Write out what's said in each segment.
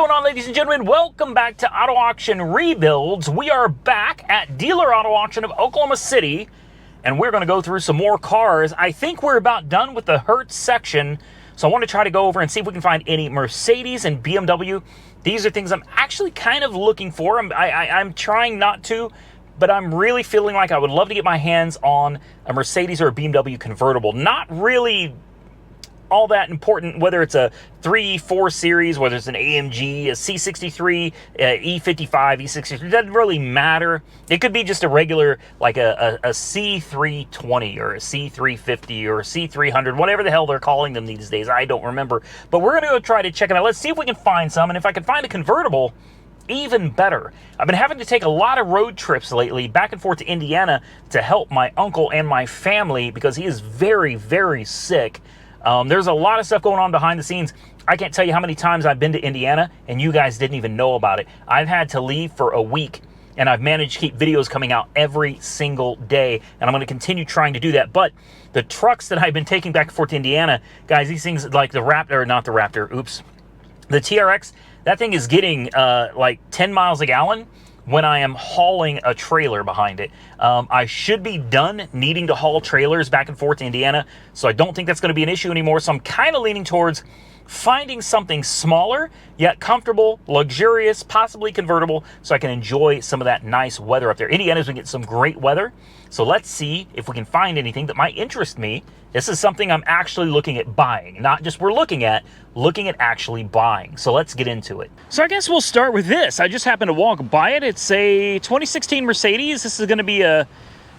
going on, ladies and gentlemen? Welcome back to Auto Auction Rebuilds. We are back at Dealer Auto Auction of Oklahoma City, and we're going to go through some more cars. I think we're about done with the Hertz section, so I want to try to go over and see if we can find any Mercedes and BMW. These are things I'm actually kind of looking for. I'm trying not to, but I'm really feeling like I would love to get my hands on a Mercedes or a BMW convertible. Not really all that important whether it's a 3, 4 series, whether it's an AMG, a C63, E55, E63, it doesn't really matter. It could be just a regular, like a C320 or a C350 or a C300, whatever the hell they're calling them these days. I don't remember. But we're going to go try to check it out. Let's see if we can find some, and if I can find a convertible, even better. I've been having to take a lot of road trips lately, back and forth to Indiana to help my uncle and my family because he is very, very sick. There's a lot of stuff going on behind the scenes. I can't tell you how many times I've been to Indiana and you guys didn't even know about it. I've had to leave for a week and I've managed to keep videos coming out every single day, and I'm going to continue trying to do that. But the trucks that I've been taking back and forth to Indiana, guys, these things like the Raptor, not the Raptor, oops, the TRX, that thing is getting like 10 miles a gallon when I am hauling a trailer behind it. I should be done needing to haul trailers back and forth to Indiana, so I don't think that's going to be an issue anymore. So I'm kind of leaning towards finding something smaller, yet comfortable, luxurious, possibly convertible, so I can enjoy some of that nice weather up there. Indiana's going to get some great weather, so let's see if we can find anything that might interest me. This is something I'm actually looking at buying, not just we're looking at actually buying. So let's get into it. So I guess we'll start with this. I just happened to walk by it. It's a 2016 Mercedes. This is going to be a,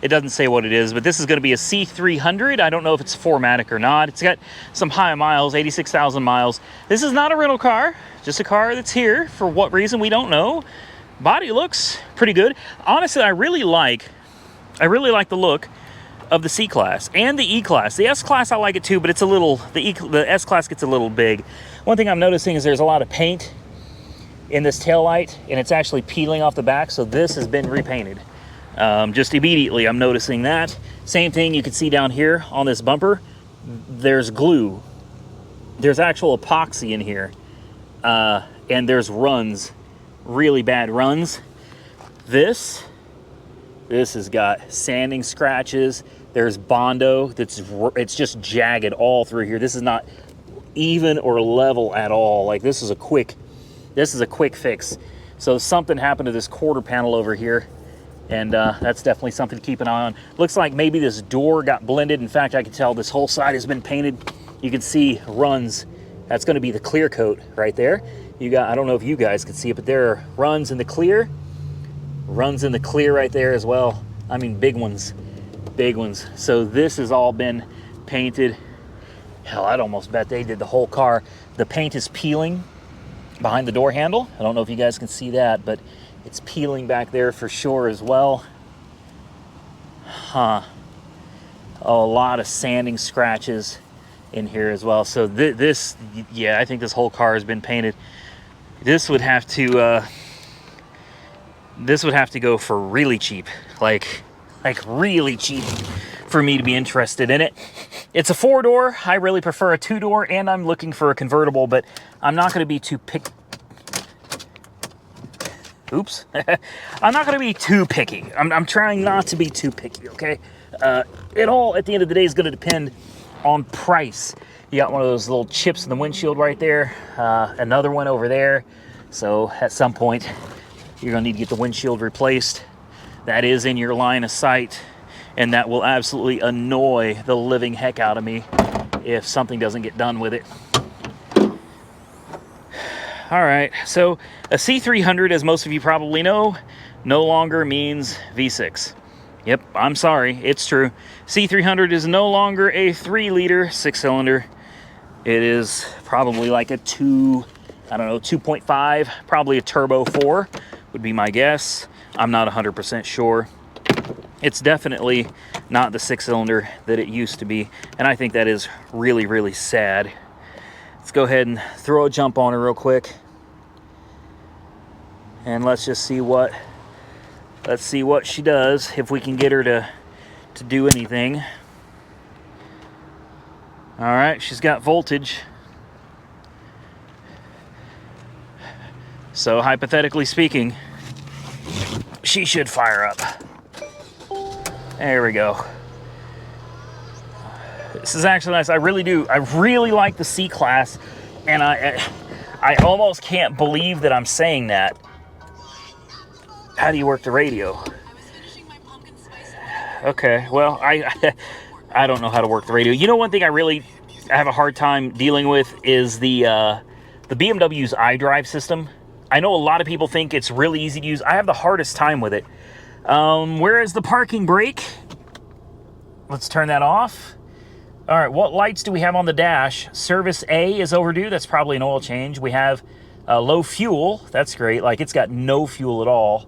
it doesn't say what it is, but this is going to be a C300. I don't know if it's 4MATIC or not. It's got some high miles, 86,000 miles. This is not a rental car, just a car that's here. For what reason, we don't know. Body looks pretty good. Honestly, I really like the look of the C-Class and the E-Class. The S-Class, I like it too, but it's a little, the S-Class gets a little big. One thing I'm noticing is there's a lot of paint in this taillight, and it's actually peeling off the back, so this has been repainted. Just immediately, I'm noticing that. Same thing you can see down here on this bumper. There's glue. There's actual epoxy in here. And there's runs, really bad runs. This has got sanding scratches. There's Bondo. It's just jagged all through here. This is not even or level at all. Like this is a quick fix. So something happened to this quarter panel over here, and that's definitely something to keep an eye on. Looks like maybe this door got blended. In fact, I can tell this whole side has been painted. You can see runs. That's going to be the clear coat right there. You got, I don't know if you guys can see it, but there are runs in the clear. Runs in the clear right there as well. I mean, big ones. So this has all been painted. Hell, I'd almost bet they did the whole car. The paint is peeling behind the door handle. I don't know if you guys can see that, but it's peeling back there for sure as well. Huh. Oh, a lot of sanding scratches in here as well. So this, yeah, I think this whole car has been painted. This would have to go for really cheap, like really cheap for me to be interested in it. It's a 4-door. I really prefer a 2-door, and I'm looking for a convertible, but I'm not going to be too Oops. I'm not going to be too picky. I'm trying not to be too picky, okay? It all, at the end of the day, is going to depend on price. You got one of those little chips in the windshield right there, another one over there. So at some point, you're going to need to get the windshield replaced. That is in your line of sight, and that will absolutely annoy the living heck out of me if something doesn't get done with it. All right, so a C300, as most of you probably know, no longer means V6. Yep, I'm sorry, it's true. C300 is no longer a 3-liter 6-cylinder. It is probably like a 2.5, probably a turbo 4 would be my guess. I'm not 100% sure. It's definitely not the 6-cylinder that it used to be, and I think that is really, really sad. Let's go ahead and throw a jump on her real quick, and let's just see what she does, if we can get her to do anything. All right, she's got voltage. So hypothetically speaking, she should fire up. There we go. This is actually nice. I really do. I really like the C-Class, and I almost can't believe that I'm saying that. How do you work the radio? Okay, well, I don't know how to work the radio. You know, one thing I have a hard time dealing with is the BMW's iDrive system. I know a lot of people think it's really easy to use. I have the hardest time with it. Where is the parking brake? Let's turn that off. All right, what lights do we have on the dash? Service A is overdue. That's probably an oil change. We have low fuel. That's great. Like, it's got no fuel at all.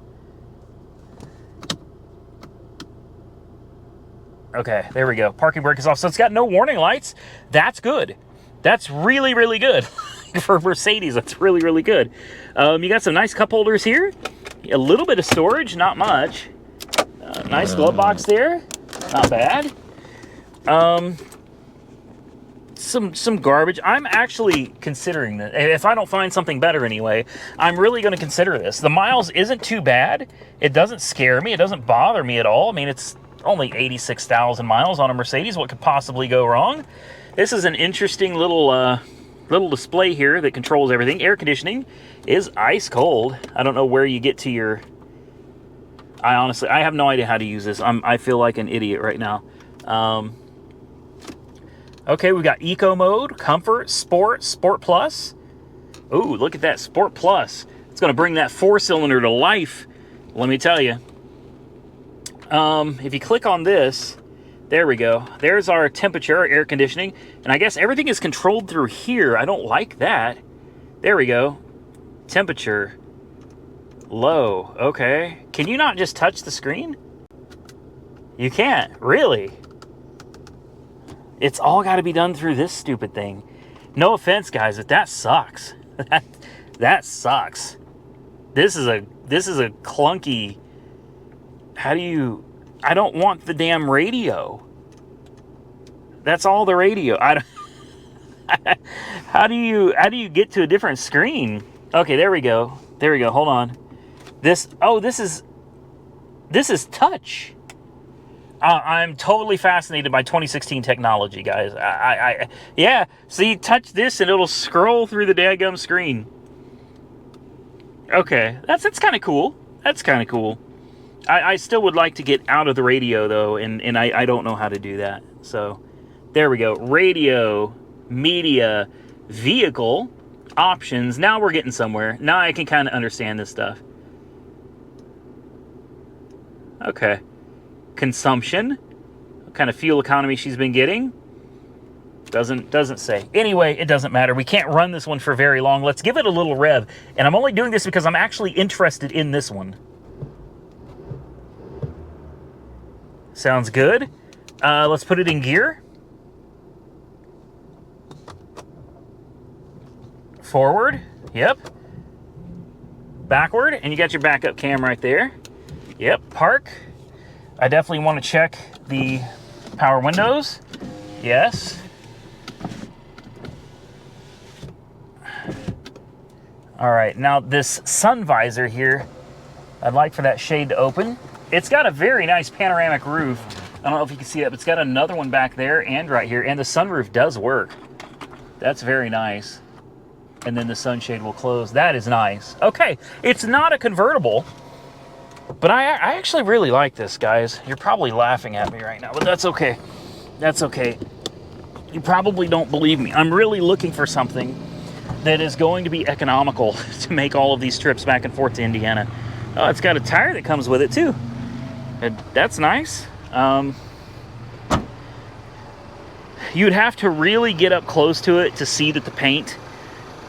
Okay, there we go. Parking brake is off. So it's got no warning lights. That's good. That's really, really good. For Mercedes, that's really, really good. You got some nice cup holders here. A little bit of storage, not much. Nice glove box there. Not bad. Some garbage. I'm actually considering this. If I don't find something better anyway, I'm really going to consider this. The miles isn't too bad. It doesn't scare me. It doesn't bother me at all. I mean, it's only 86,000 miles on a Mercedes. What could possibly go wrong? This is an interesting little display here that controls everything. Air conditioning is ice cold. I don't know where you get to your... I have no idea how to use this. I feel like an idiot right now. Okay, we got Eco Mode, Comfort, Sport, Sport Plus. Ooh, look at that, Sport Plus. It's going to bring that 4-cylinder to life, let me tell you. If you click on this, there we go. There's our temperature, our air conditioning. And I guess everything is controlled through here. I don't like that. There we go. Temperature. Low. Okay. Can you not just touch the screen? You can't. Really? It's all got to be done through this stupid thing. No offense, guys, but that sucks. That sucks. This is a clunky... How do you... I don't want the damn radio. That's all the radio. How do you get to a different screen? Okay, there we go. There we go. Hold on. This is touch. I'm totally fascinated by 2016 technology, guys. Yeah. See, touch this and it'll scroll through the daggum screen. Okay, that's kind of cool. That's kind of cool. I still would like to get out of the radio, though, and I don't know how to do that. So, there we go. Radio, media, vehicle, options. Now we're getting somewhere. Now I can kind of understand this stuff. Okay. Consumption. What kind of fuel economy she's been getting. Doesn't say. Anyway, it doesn't matter. We can't run this one for very long. Let's give it a little rev. And I'm only doing this because I'm actually interested in this one. Sounds good. Let's put it in gear. Forward. Yep. Backward. And you got your backup cam right there. Yep. Park. I definitely want to check the power windows. Yes. All right. Now this sun visor here, I'd like for that shade to open. It's got a very nice panoramic roof. I don't know if you can see that, but it's got another one back there and right here. And the sunroof does work. That's very nice. And then the sunshade will close. That is nice. Okay, it's not a convertible, but I actually really like this, guys. You're probably laughing at me right now, but that's okay. That's okay. You probably don't believe me. I'm really looking for something that is going to be economical to make all of these trips back and forth to Indiana. Oh, it's got a tire that comes with it, too. And that's nice. You'd have to really get up close to it to see that the paint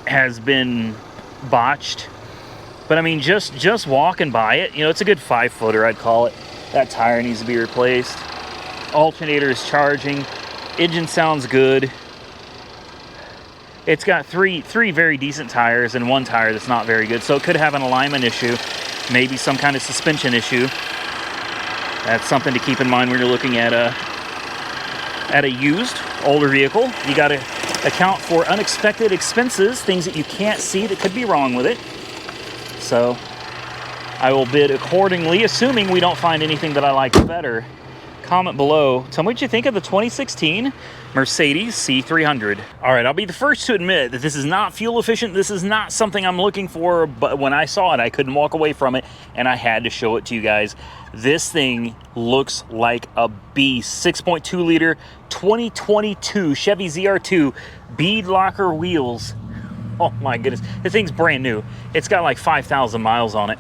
has been botched. But I mean, just walking by it, you know, it's a good 5-footer, I'd call it. That tire needs to be replaced. Alternator is charging. Engine sounds good. It's got three very decent tires and one tire that's not very good. So it could have an alignment issue, maybe some kind of suspension issue. That's something to keep in mind when you're looking at a used, older vehicle. You got to account for unexpected expenses, things that you can't see that could be wrong with it. So I will bid accordingly, assuming we don't find anything that I like better. Comment below. Tell me what you think of the 2016 Mercedes C300. All right, I'll be the first to admit that this is not fuel efficient. This is not something I'm looking for, but when I saw it, I couldn't walk away from it, and I had to show it to you guys. This thing looks like a beast. 6.2 liter, 2022 Chevy ZR2 bead locker wheels. Oh my goodness, this thing's brand new. It's got like 5,000 miles on it.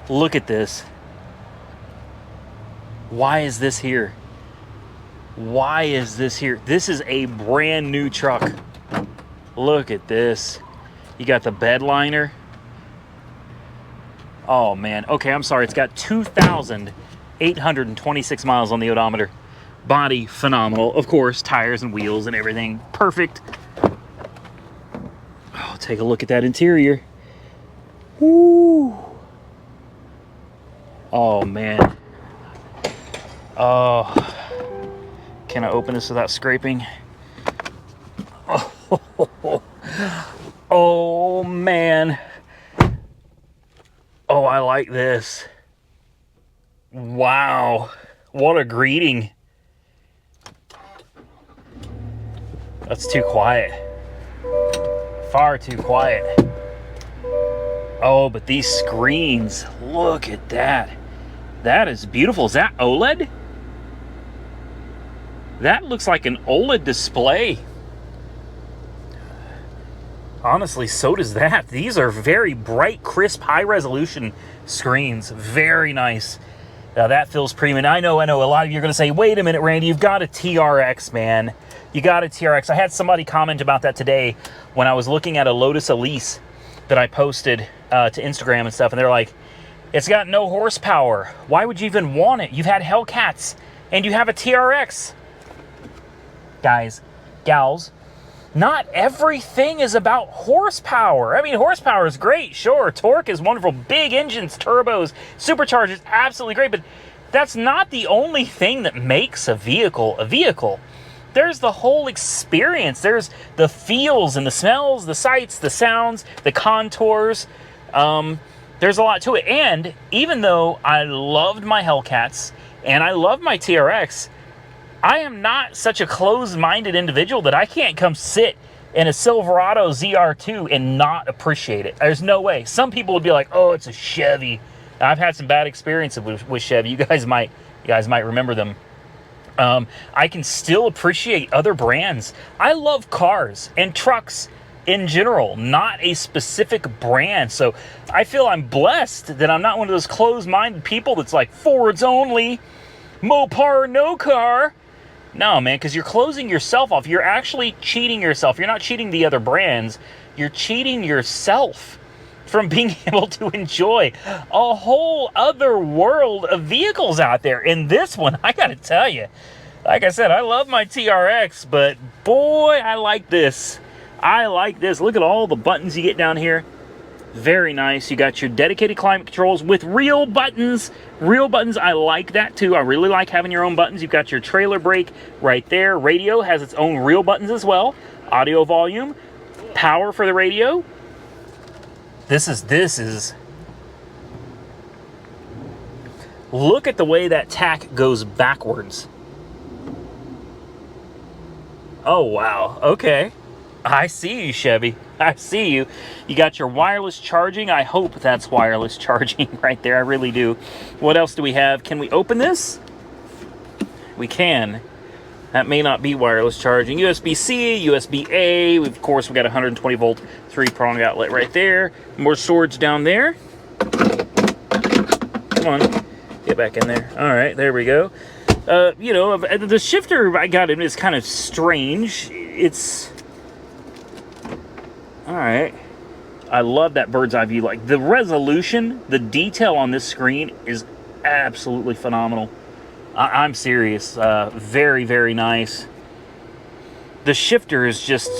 Look at this. Why is this here? Why is this here? This is a brand new truck. Look at this. You got the bed liner. Oh man. Okay, I'm sorry. It's got 2,826 miles on the odometer. Body phenomenal. Of course, tires and wheels and everything perfect. Oh, take a look at that interior. Woo. Oh man. Oh, can I open this without scraping? Oh, oh man. Oh, I like this. Wow, what a greeting. That's too quiet. Far too quiet. Oh, but these screens, look at that. That is beautiful. Is that OLED? That looks like an OLED display. Honestly, so does that. These are very bright, crisp, high-resolution screens. Very nice. Now, that feels premium. I know. A lot of you are going to say, wait a minute, Randy, you've got a TRX, man. You got a TRX. I had somebody comment about that today when I was looking at a Lotus Elise that I posted to Instagram and stuff, and they're like, it's got no horsepower. Why would you even want it? You've had Hellcats, and you have a TRX. Guys, gals, not everything is about horsepower. I mean, horsepower is great, sure. Torque is wonderful. Big engines, turbos, superchargers, absolutely great. But that's not the only thing that makes a vehicle a vehicle. There's the whole experience. There's the feels and the smells, the sights, the sounds, the contours. There's a lot to it. And even though I loved my Hellcats and I love my TRX, I am not such a closed-minded individual that I can't come sit in a Silverado ZR2 and not appreciate it. There's no way. Some people would be like, oh, it's a Chevy. I've had some bad experiences with Chevy. You guys might remember them. I can still appreciate other brands. I love cars and trucks in general, not a specific brand. So I feel I'm blessed that I'm not one of those closed-minded people that's like Fords only, Mopar no car. No, man, because you're closing yourself off. You're actually cheating yourself. You're not cheating the other brands. You're cheating yourself from being able to enjoy a whole other world of vehicles out there. And this one, I got to tell you, like I said, I love my TRX, but boy, I like this. I like this. Look at all the buttons you get down here. Very nice. You got your dedicated climate controls with real buttons. Real buttons, I like that too. I really like having your own buttons. You've got your trailer brake right there. Radio has its own real buttons as well. Audio volume, power for the radio. This is. Look at the way that tack goes backwards. Oh, wow. Okay. I see you, Chevy. I see you. You got your wireless charging. I hope that's wireless charging right there. I really do. What else do we have? Can we open this? We can. That may not be wireless charging. USB-C, USB-A. Of course, we got a 120 volt 3-prong outlet right there. More storage down there. Come on. Get back in there. All right, there we go. You know, the shifter I got in is kind of strange. It's... All right. I love that bird's eye view. Like, the resolution, the detail on this screen is absolutely phenomenal. I'm serious. Very, very nice. The shifter is just,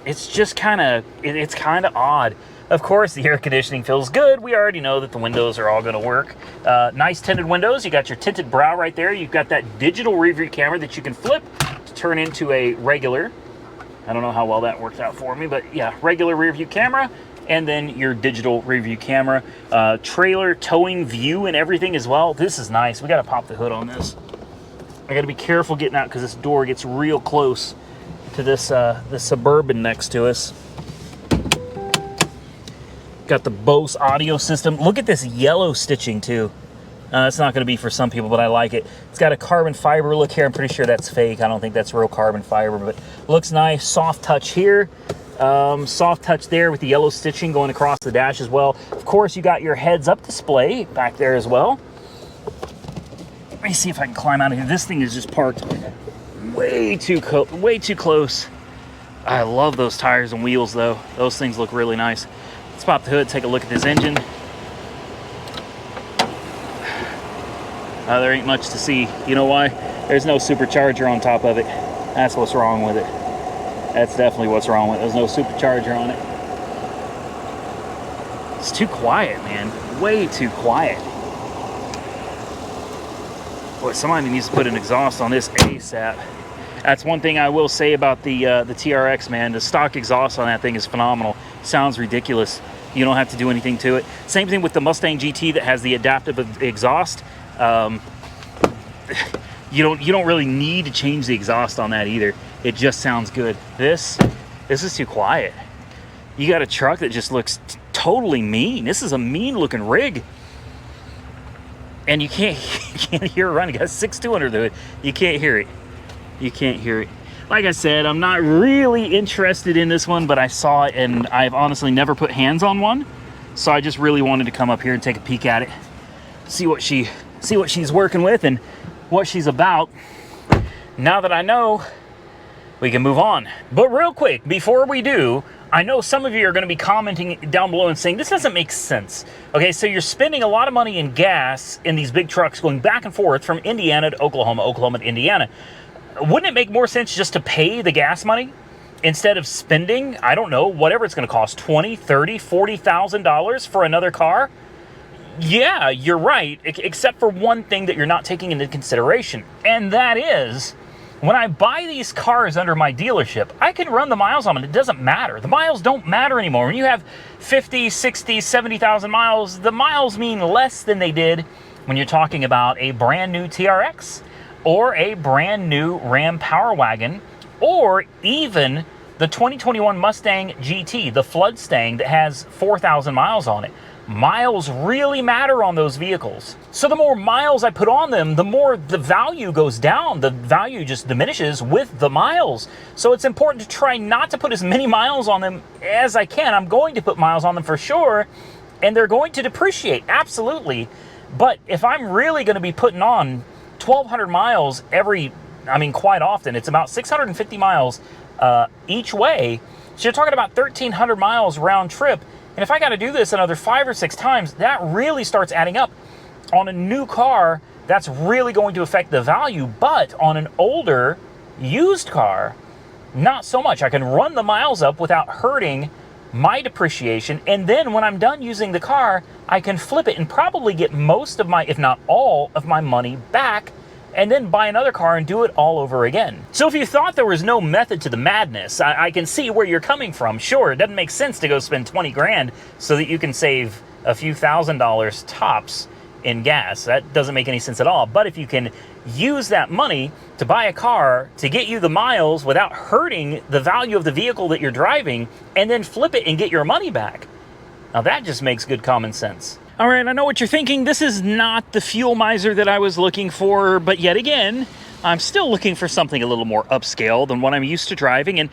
it's just kind of, it's kind of odd. Of course, the air conditioning feels good. We already know that the windows are all going to work. Nice tinted windows. You got your tinted brow right there. You've got that digital rear view camera that you can flip to turn into a regular. I don't know how well that worked out for me, but yeah, regular rear view camera. and then your digital review camera, trailer towing view and everything as well. This is nice. We got to pop the hood on this. I got to be careful getting out because this door gets real close to this the Suburban next to us. Got the Bose audio system. Look at this yellow stitching too. It's not going to be for some people, but I like it. It's got a carbon fiber look here. I'm pretty sure that's fake. I don't think that's real carbon fiber, but looks nice. Soft touch here. Soft touch there with the yellow stitching going across the dash as well. Of course, you got your heads-up display back there as well. Let me see if I can climb out of here. This thing is just parked way too close. I love those tires and wheels, though. Those things look really nice. Let's pop the hood, take a look at this engine. There ain't much to see. You know why? There's no supercharger on top of it. That's what's wrong with it. That's definitely what's wrong with it. There's no supercharger on it. It's too quiet, man. Way too quiet. Boy, somebody needs to put an exhaust on this ASAP. That's one thing I will say about the TRX, man. The stock exhaust on that thing is phenomenal. Sounds ridiculous. You don't have to do anything to it. Same thing with the Mustang GT that has the adaptive exhaust. You don't really need to change the exhaust on that either. It just sounds good. This is too quiet. You got a truck that just looks totally mean. This is a mean looking rig. And you can't hear it running. It got 6.2 under the hood. You can't hear it. You can't hear it. Like I said, I'm not really interested in this one, but I saw it and I've honestly never put hands on one. So I just really wanted to come up here and take a peek at it. See what she's working with and what she's about. Now that I know, we can move on. But real quick, before we do, I know some of you are going to be commenting down below and saying, this doesn't make sense. Okay, so you're spending a lot of money in gas in these big trucks going back and forth from Indiana to Oklahoma, Oklahoma to Indiana. Wouldn't it make more sense just to pay the gas money instead of spending, I don't know, whatever it's going to cost, $20,000, $30,000, $40,000 for another car? Yeah, you're right, except for one thing that you're not taking into consideration, and that is, when I buy these cars under my dealership, I can run the miles on them. It doesn't matter. The miles don't matter anymore. When you have 50, 60, 70,000 miles, the miles mean less than they did when you're talking about a brand new TRX or a brand new Ram Power Wagon, or even the 2021 Mustang GT, the Floodstang that has 4,000 miles on it. Miles really matter on those vehicles. So the more miles I put on them, the more the value goes down. The value just diminishes with the miles. So it's important to try not to put as many miles on them as I can. I'm going to put miles on them for sure, and they're going to depreciate, absolutely. But if I'm really going to be putting on 1,200 miles quite often, it's about 650 miles each way. So you're talking about 1,300 miles round trip. And if I got to do this another 5 or 6 times, that really starts adding up. On a new car, that's really going to affect the value. But on an older, used car, not so much. I can run the miles up without hurting my depreciation. And then when I'm done using the car, I can flip it and probably get most of my, if not all of my money back, and then buy another car and do it all over again. So if you thought there was no method to the madness, I can see where you're coming from. Sure, it doesn't make sense to go spend 20 grand so that you can save a few $1,000s tops in gas. That doesn't make any sense at all. But if you can use that money to buy a car to get you the miles without hurting the value of the vehicle that you're driving, and then flip it and get your money back, now that just makes good common sense. All right, I know what you're thinking. This is not the fuel miser that I was looking for, but yet again, I'm still looking for something a little more upscale than what I'm used to driving, and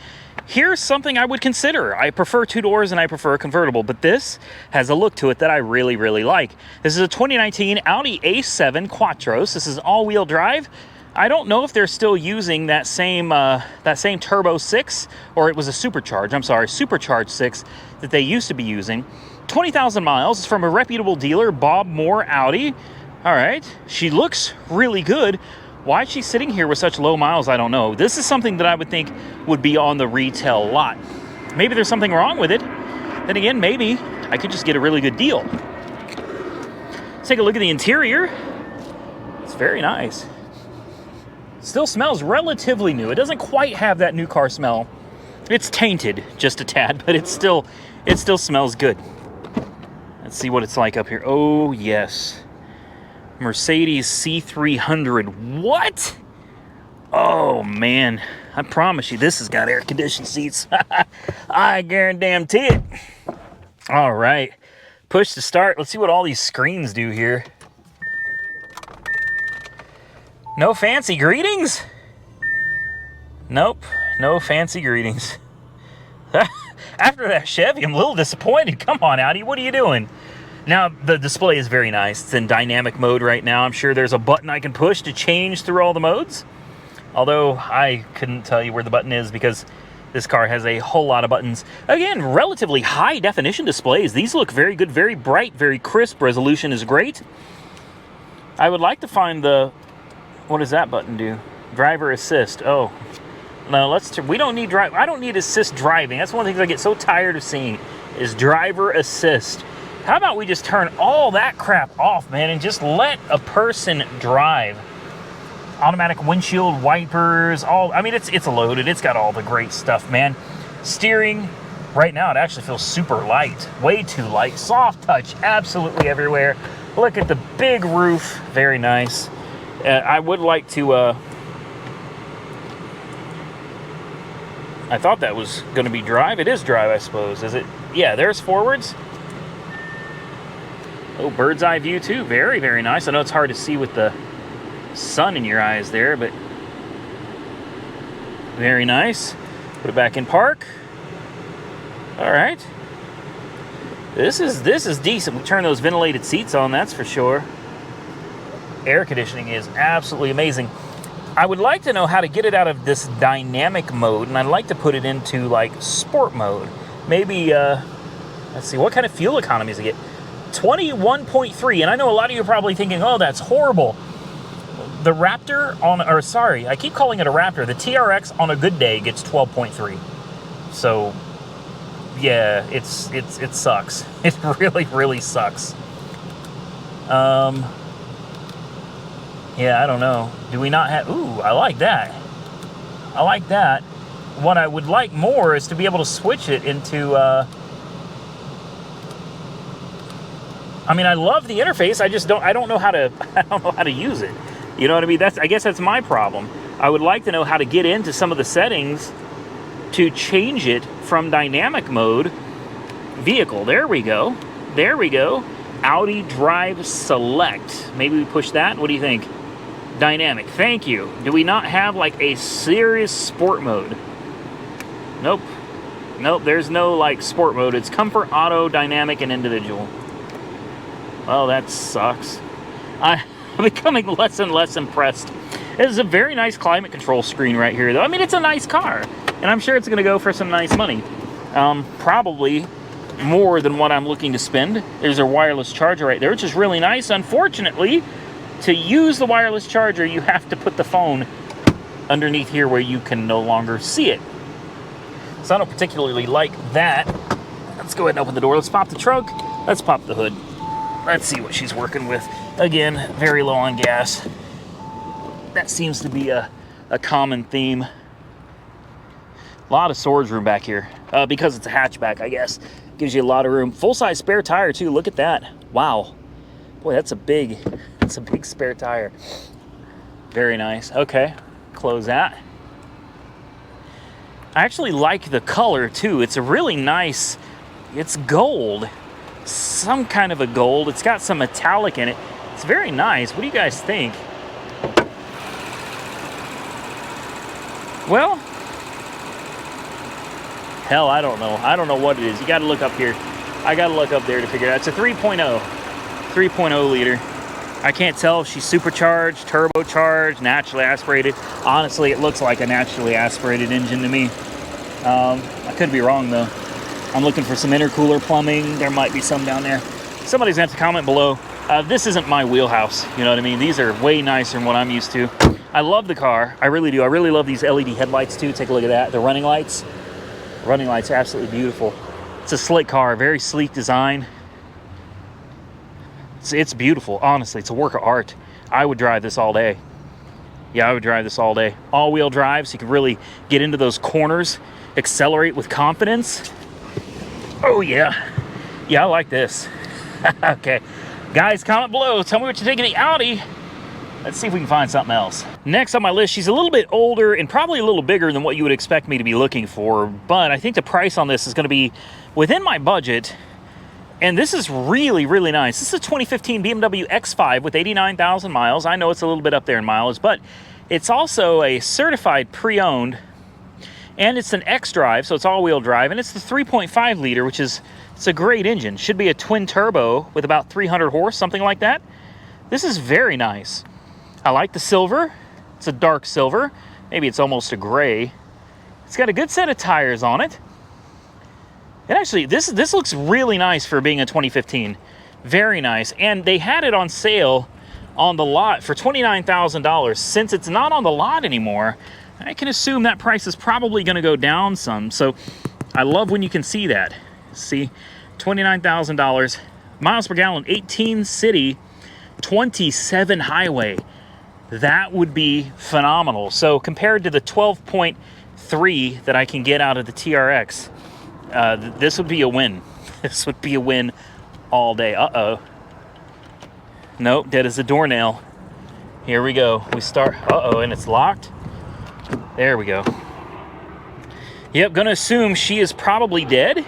here's something I would consider. I prefer 2 doors and I prefer a convertible, but this has a look to it that I really, really like. This is a 2019 Audi A7 Quattros. This is all-wheel drive. I don't know if they're still using that same Turbo 6, or it was a Supercharged 6 that they used to be using. 20,000 miles. It's from a reputable dealer, Bob Moore Audi. All right, she looks really good. Why is she sitting here with such low miles? I don't know. This is something that I would think would be on the retail lot. Maybe there's something wrong with it. Then again, maybe I could just get a really good deal. Let's take a look at the interior. It's very nice. Still smells relatively new. It doesn't quite have that new car smell It's tainted just a tad, but it still smells good. Let's see what it's like up here. Oh, yes. Mercedes C300. What? Oh, man. I promise you, this has got air-conditioned seats. I guarantee it. All right. Push to start. Let's see what all these screens do here. No fancy greetings? Nope. No fancy greetings. After that Chevy, I'm a little disappointed. Come on, Audi. What are you doing? Now, the display is very nice. It's in dynamic mode right now. I'm sure there's a button I can push to change through all the modes. Although, I couldn't tell you where the button is because this car has a whole lot of buttons. Again, relatively high definition displays. These look very good, very bright, very crisp. Resolution is great. I would like to find the... What does that button do? Driver assist. Oh. No, we don't need drive. I don't need assist driving. That's one of the things I get so tired of seeing is driver assist. How about we just turn all that crap off, man, and just let a person drive? Automatic windshield wipers, I mean, it's loaded. It's got all the great stuff, man. Steering, right now, it actually feels super light. Way too light. Soft touch, absolutely everywhere. Look at the big roof. Very nice. I would like to... I thought that was going to be drive. It is drive, I suppose. Is it? Yeah, there's forwards. Oh, bird's eye view, too. Very, very nice. I know it's hard to see with the sun in your eyes there, but very nice. Put it back in park. All right. This is decent. We turn those ventilated seats on, that's for sure. Air conditioning is absolutely amazing. I would like to know how to get it out of this dynamic mode, and I'd like to put it into, like, sport mode. Maybe, let's see, what kind of fuel economy does it get? 21.3, and I know a lot of you are probably thinking, oh, that's horrible. The Raptor I keep calling it a Raptor. The TRX on a good day gets 12.3. So, yeah, it sucks. It really, really sucks. Yeah, I don't know. Do we not have... Ooh, I like that. I like that. What I would like more is to be able to switch it into... I mean, I love the interface. I don't know how to use it. You know what I mean? I guess that's my problem. I would like to know how to get into some of the settings to change it from dynamic mode. Vehicle. There we go. There we go. Audi Drive Select. Maybe we push that. What do you think? Dynamic. Thank you. Do we not have like a serious sport mode? Nope. Nope, there's no like sport mode. It's comfort, auto, dynamic, and individual. Well, that sucks. I'm becoming less and less impressed. It is a very nice climate control screen right here, though. I mean, it's a nice car, and I'm sure it's going to go for some nice money. Probably more than what I'm looking to spend. There's a wireless charger right there, which is really nice. Unfortunately, to use the wireless charger, you have to put the phone underneath here where you can no longer see it. So I don't particularly like that. Let's go ahead and open the door. Let's pop the trunk. Let's pop the hood. Let's see what she's working with. Again, very low on gas. That seems to be a common theme. A lot of storage room back here. Because it's a hatchback, I guess. Gives you a lot of room. Full-size spare tire, too. Look at that. Wow. Boy, that's a big spare tire. Very nice. Okay. Close that. I actually like the color, too. It's a really nice... It's gold. Some kind of a gold. It's got some metallic in it. It's very nice. What do you guys think? Well, hell, I don't know. I don't know what it is. You got to look up here. I got to look up there to figure it out. It's a 3.0 liter. I can't tell if she's supercharged, turbocharged, naturally aspirated. Honestly, it looks like a naturally aspirated engine to me. I could be wrong, though. I'm looking for some intercooler plumbing. There might be some down there. Somebody's going to have to comment below. This isn't my wheelhouse. You know what I mean? These are way nicer than what I'm used to. I love the car. I really do. I really love these LED headlights, too. Take a look at that. The running lights. The running lights are absolutely beautiful. It's a slick car. Very sleek design. It's beautiful. Honestly, it's a work of art. I would drive this all day. Yeah, I would drive this all day. All-wheel drive, so you can really get into those corners. accelerate with confidence. Oh yeah. Yeah, I like this. Okay. Guys, comment below. Tell me what you think of the Audi. Let's see if we can find something else. Next on my list, she's a little bit older and probably a little bigger than what you would expect me to be looking for, but I think the price on this is going to be within my budget, and this is really, really nice. This is a 2015 BMW X5 with 89,000 miles. I know it's a little bit up there in mileage, but it's also a certified pre-owned, and it's an X-Drive, so it's all-wheel drive, and it's the 3.5 liter, which is, it's a great engine. Should be a twin turbo with about 300 horse, something like that. This is very nice. I like the silver. It's a dark silver. Maybe it's almost a gray. It's got a good set of tires on it. And actually, this looks really nice for being a 2015. Very nice. And they had it on sale on the lot for $29,000. Since it's not on the lot anymore, I can assume that price is probably going to go down some. So I love when you can see that. See, $29,000. Miles per gallon, 18 city, 27 highway. That would be phenomenal. So compared to the 12.3 that I can get out of the TRX, this would be a win. This would be a win all day. Uh-oh. Nope, dead as a doornail. Here we go. We start. Uh-oh, and it's locked. There we go. Yep, gonna assume she is probably dead.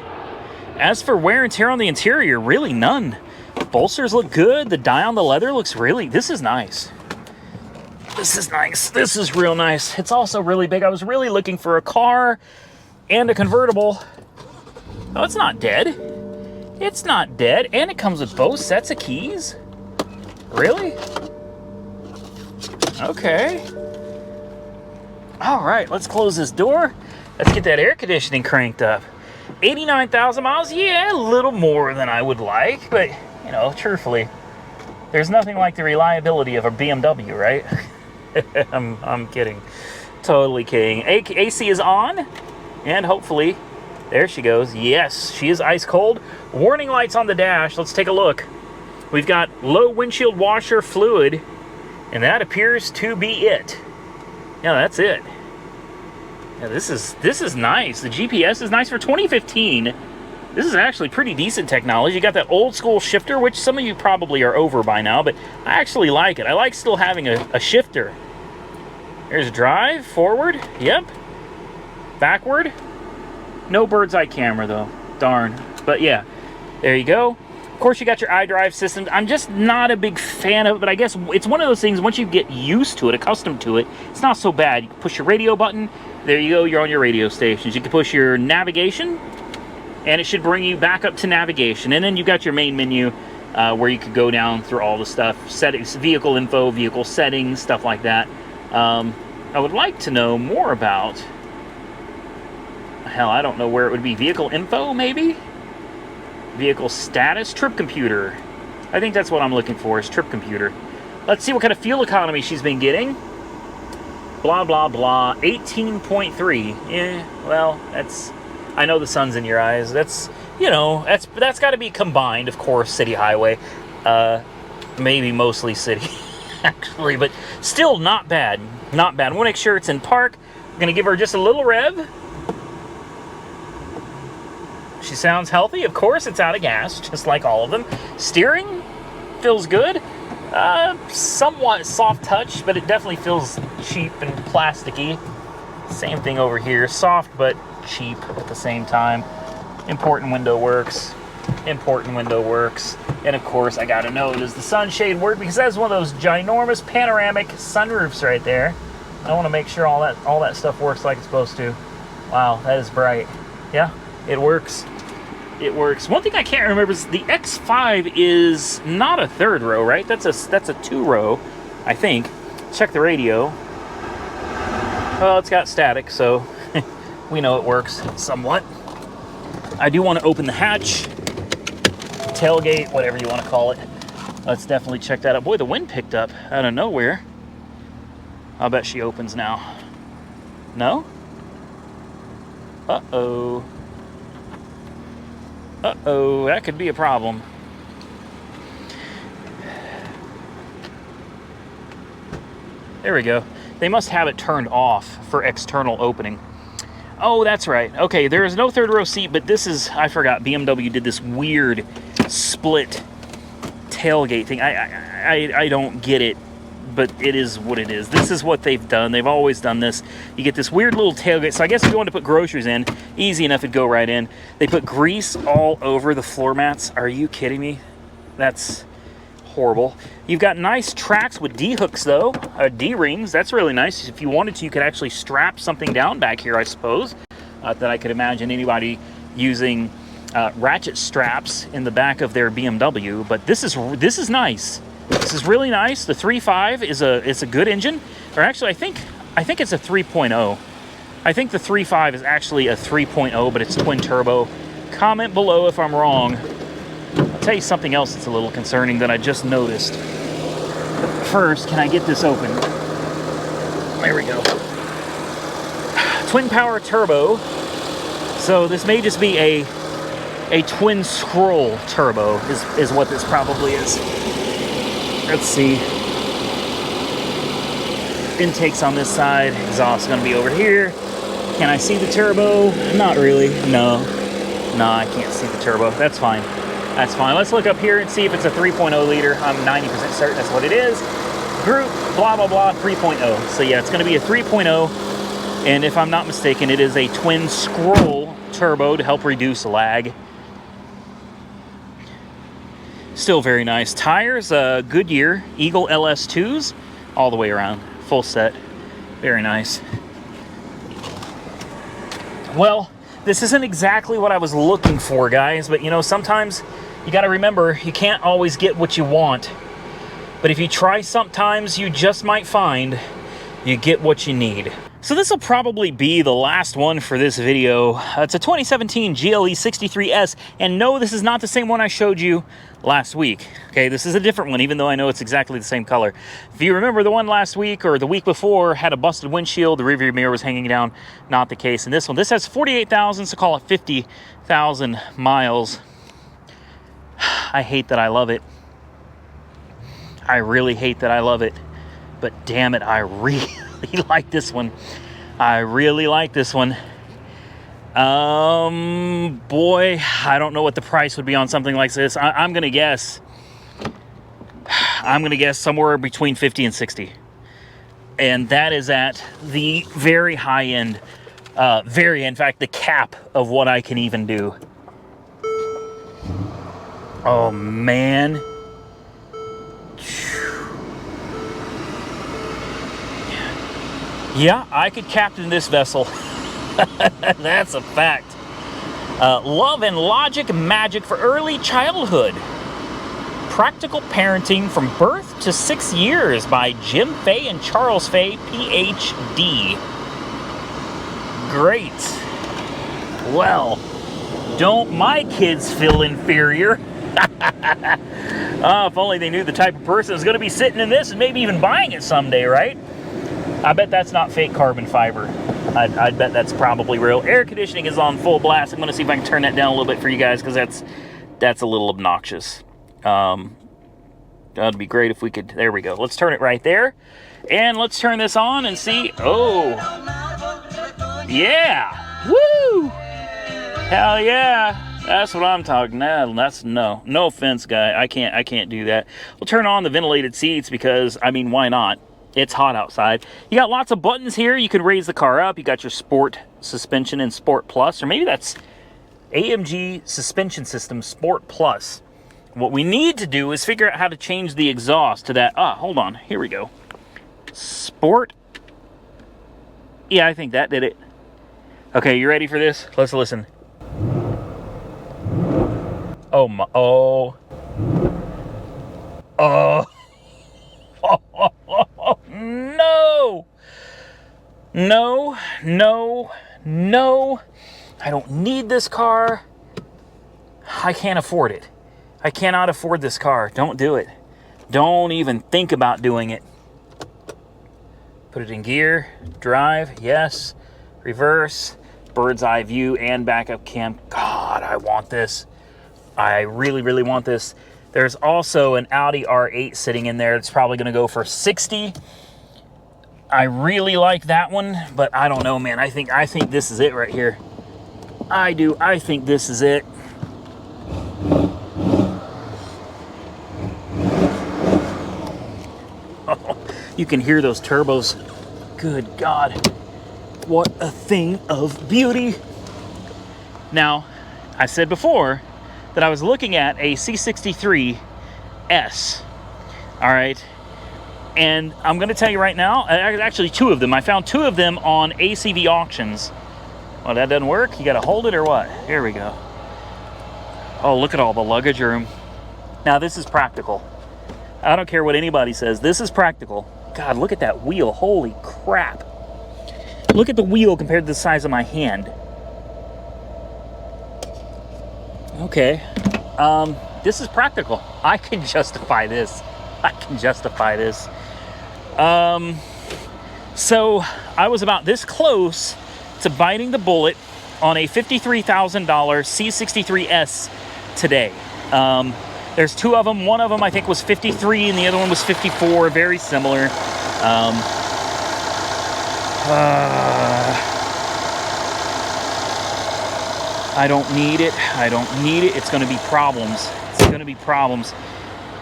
As for wear and tear on the interior, really none. Bolsters look good. The dye on the leather looks really, this is nice. This is nice. This is real nice. It's also really big. I was really looking for a car and a convertible. Oh, it's not dead. It's not dead. And it comes with both sets of keys. Really? Okay. All right, let's close this door. Let's get that air conditioning cranked up. 89,000 miles. Yeah, a little more than I would like, but, you know, truthfully, there's nothing like the reliability of a BMW, right? I'm kidding. Totally kidding. AC is on, and hopefully, there she goes. Yes, she is ice cold. Warning lights on the dash. Let's take a look. We've got low windshield washer fluid, and that appears to be it. Yeah, that's it. Yeah, this is nice. The GPS is nice for 2015. This is actually pretty decent technology. You got that old school shifter, which some of you probably are over by now, but I actually like it. I like still having a shifter. There's drive, forward, yep. Backward. No bird's eye camera though, darn. But yeah, there you go. Of course you got your iDrive system. I'm just not a big fan of it, but I guess it's one of those things, once you get used to it, accustomed to it, it's not so bad. You can push your radio button, there you go, you're on your radio stations. You can push your navigation, and it should bring you back up to navigation. And then you've got your main menu where you could go down through all the stuff, settings, vehicle info, vehicle settings, stuff like that. I would like to know more about, hell, I don't know where it would be. Vehicle info, maybe? Vehicle status, trip computer. I think that's what I'm looking for, is trip computer. Let's see what kind of fuel economy she's been getting. Blah, blah, blah. 18.3. Yeah, well, that's, I know the sun's in your eyes. That's, you know, that's got to be combined, of course, city highway. Maybe mostly city, actually, but still not bad. Not bad. I want to make sure it's in park. I'm going to give her just a little rev. She sounds healthy. Of course, it's out of gas, just like all of them. Steering feels good. Somewhat soft touch, but it definitely feels cheap and plasticky. Same thing over here. Soft, but cheap at the same time. Important window works. Important window works. And of course, I gotta know, does the sunshade work? Because that's one of those ginormous panoramic sunroofs right there. I want to make sure all that stuff works like it's supposed to. Wow, that is bright. Yeah, it works. It works. One thing I can't remember is the X5 is not a third row, right? That's a two row, I think. Check the radio. Well, it's got static, so we know it works somewhat. I do want to open the hatch, tailgate, whatever you want to call it. Let's definitely check that out. Boy, the wind picked up out of nowhere. I'll bet she opens now. No? Uh-oh. Uh-oh, that could be a problem. There we go. They must have it turned off for external opening. Oh, that's right. Okay, there is no third row seat, but this is, I forgot, BMW did this weird split tailgate thing. I don't get it, but it is what it is. This is what they've done. They've always done this. You get this weird little tailgate. So I guess if you want to put groceries in, easy enough, it'd go right in. They put grease all over the floor mats. Are you kidding me? That's horrible. You've got nice tracks with D-hooks, though. D-rings. That's really nice. If you wanted to, you could actually strap something down back here, I suppose. That I could imagine anybody using ratchet straps in the back of their BMW. But this is nice. This is really nice. The 3.5 is a good engine. Or actually, I think it's a 3.0. I think the 3.5 is actually a 3.0, but it's twin turbo. Comment below if I'm wrong. I'll tell you something else that's a little concerning that I just noticed. First, can I get this open? There we go. Twin power turbo. So this may just be a twin scroll turbo is what this probably is. Let's see. Intakes on this side. Exhaust going to be over here. Can I see the turbo? Not really. No, I can't see the turbo. That's fine. That's fine. Let's look up here and see if it's a 3.0 liter. I'm 90% certain that's what it is. Group, blah, blah, blah, 3.0. So yeah, it's going to be a 3.0. And if I'm not mistaken, it is a twin scroll turbo to help reduce lag. Still very nice. Tires, Goodyear Eagle LS2s all the way around. Full set. Very nice. Well, this isn't exactly what I was looking for, guys, but you know, sometimes you got to remember you can't always get what you want. But if you try, sometimes you just might find you get what you need. So this will probably be the last one for this video. It's a 2017 GLE 63s, and no, this is not the same one I showed you last week. Okay, this is a different one, even though I know it's exactly the same color. If you remember, the one last week or the week before had a busted windshield, the rearview mirror was hanging down. Not the case in this one. This has 48,000, so call it 50,000 miles. I hate that I love it. I really hate that I love it. But damn it, I really like this one. I really like this one. Boy, I don't know what the price would be on something like this. I'm gonna guess somewhere between 50 and 60. And that is at the very high end, in fact, the cap of what I can even do. Oh man. Yeah, I could captain this vessel. That's a fact. Love and Logic Magic for Early Childhood. Practical Parenting from Birth to 6 Years by Jim Fay and Charles Fay, PhD. Great. Well, don't my kids feel inferior? Oh, if only they knew the type of person is going to be sitting in this and maybe even buying it someday, right? I bet that's not fake carbon fiber. I'd bet that's probably real. Air conditioning is on full blast. I'm going to see if I can turn that down a little bit for you guys, because that's a little obnoxious. That'd be great if we could. There we go. Let's turn it right there. And let's turn this on and see. Oh. Yeah. Woo. Hell yeah. That's what I'm talking about. That's no offense, guy. I can't do that. We'll turn on the ventilated seats because, I mean, why not? It's hot outside. You got lots of buttons here. You can raise the car up. You got your Sport suspension and Sport Plus, or maybe that's AMG suspension system Sport Plus. What we need to do is figure out how to change the exhaust to that. Hold on. Here we go. Sport. Yeah, I think that did it. Okay, you ready for this? Let's listen. Oh my. Oh. Oh. No! No, no, no. I don't need this car. I can't afford it. I cannot afford this car. Don't do it. Don't even think about doing it. Put it in gear, drive, yes. Reverse, bird's eye view, and backup cam. God, I want this. I really, really want this. There's also an Audi R8 sitting in there. It's probably going to go for 60. I really like that one, but I don't know, man. I think this is it right here. I do. I think this is it. Oh, you can hear those turbos. Good God. What a thing of beauty. Now, I said before that I was looking at a C63S. All right. And I'm going to tell you right now, actually two of them. I found two of them on ACV auctions. Oh, that doesn't work? You got to hold it or what? Here we go. Oh, look at all the luggage room. Now, this is practical. I don't care what anybody says. This is practical. God, look at that wheel. Holy crap. Look at the wheel compared to the size of my hand. Okay. This is practical. I can justify this. I can justify this. So I was about this close to biting the bullet on a $53,000 C63S today. There's two of them. One of them I think was 53 and the other one was 54. Very similar. I don't need it. I don't need it. It's going to be problems. It's going to be problems.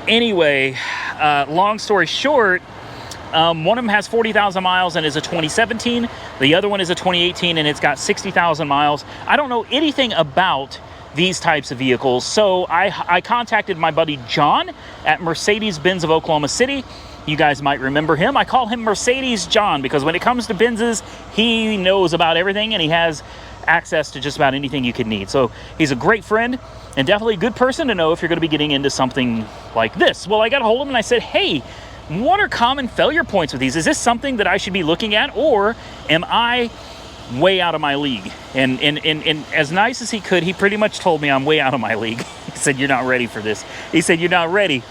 Anyway, long story short, one of them has 40,000 miles and is a 2017. The other one is a 2018 and it's got 60,000 miles. I don't know anything about these types of vehicles, so I contacted my buddy John at Mercedes-Benz of Oklahoma City. You guys might remember him. I call him Mercedes John because when it comes to Benzes, he knows about everything and he has access to just about anything you could need. So he's a great friend and definitely a good person to know if you're going to be getting into something like this. Well, I got a hold of him and I said, hey, what are common failure points with these? Is this something that I should be looking at, or am I way out of my league? And as nice as he could, he pretty much told me I'm way out of my league. He said, you're not ready for this. He said, you're not ready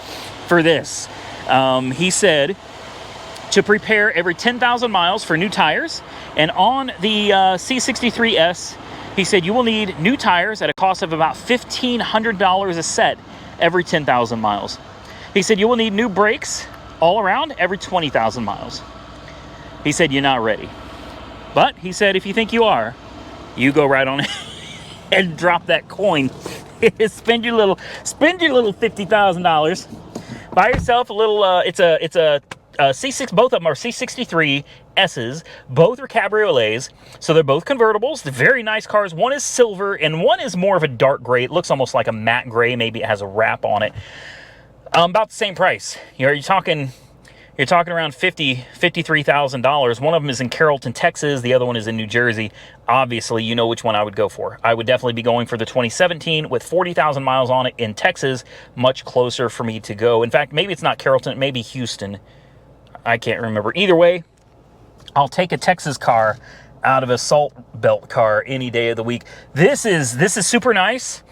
for this. He said to prepare every 10,000 miles for new tires. And on the C63S, he said you will need new tires at a cost of about $1,500 a set every 10,000 miles. He said you will need new brakes all around every 20,000 miles. He said you're not ready. But he said if you think you are, you go right on and drop that coin. spend your little $50,000. Buy yourself a little. It's a C6. Both of them are C63Ss. Both are cabriolets, so they're both convertibles. They're very nice cars. One is silver and one is more of a dark gray. It looks almost like a matte gray. Maybe it has a wrap on it. About the same price. You're talking around $53,000. One of them is in Carrollton, Texas. The other one is in New Jersey. Obviously, you know which one I would go for. I would definitely be going for the 2017 with 40,000 miles on it in Texas. Much closer for me to go. In fact, maybe it's not Carrollton. Maybe Houston. I can't remember. Either way, I'll take a Texas car out of a salt belt car any day of the week. This is super nice,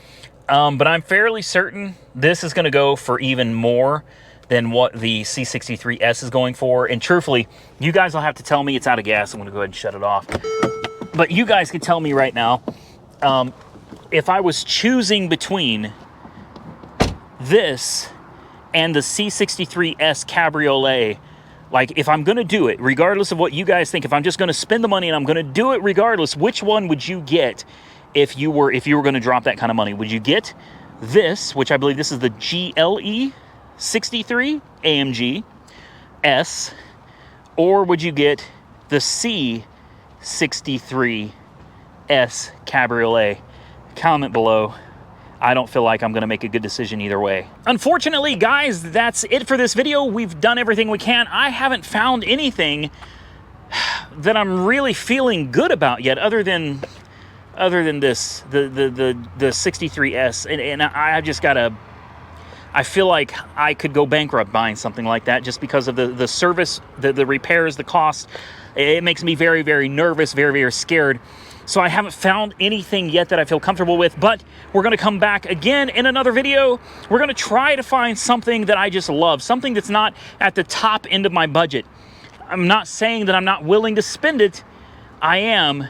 but I'm fairly certain this is going to go for even more than what the C63S is going for. And truthfully, you guys will have to tell me it's out of gas. I'm going to go ahead and shut it off. But you guys can tell me right now, if I was choosing between this and the C63S Cabriolet, like if I'm going to do it, regardless of what you guys think, if I'm just going to spend the money and I'm going to do it regardless, which one would you get if you were going to drop that kind of money? Would you get this, which I believe this is the GLE 63 AMG S, or would you get the C63S Cabriolet? Comment below. I don't feel like I'm going to make a good decision either way. Unfortunately, guys, that's it for this video. We've done everything we can. I haven't found anything that I'm really feeling good about yet, other than this, the 63S, and I just gotta. I feel like I could go bankrupt buying something like that just because of the service, the repairs, the cost. It makes me very, very nervous, very, very scared. So I haven't found anything yet that I feel comfortable with, but we're going to come back again in another video. We're going to try to find something that I just love, something that's not at the top end of my budget. I'm not saying that I'm not willing to spend it. I am,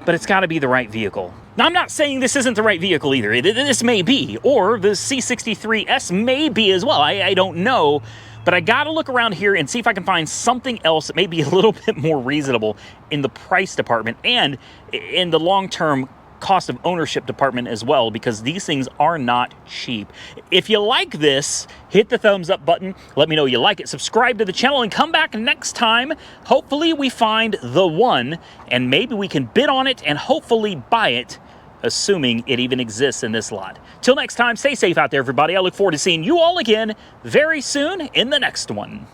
but it's got to be the right vehicle. Now, I'm not saying this isn't the right vehicle either. This may be, or the C63S may be as well. I don't know, but I gotta look around here and see if I can find something else that may be a little bit more reasonable in the price department and in the long-term cost of ownership department as well, because these things are not cheap. If you like this, hit the thumbs up button. Let me know you like it. Subscribe to the channel and come back next time. Hopefully we find the one and maybe we can bid on it and hopefully buy it, assuming it even exists in this lot. Till next time, stay safe out there, everybody. I look forward to seeing you all again very soon in the next one.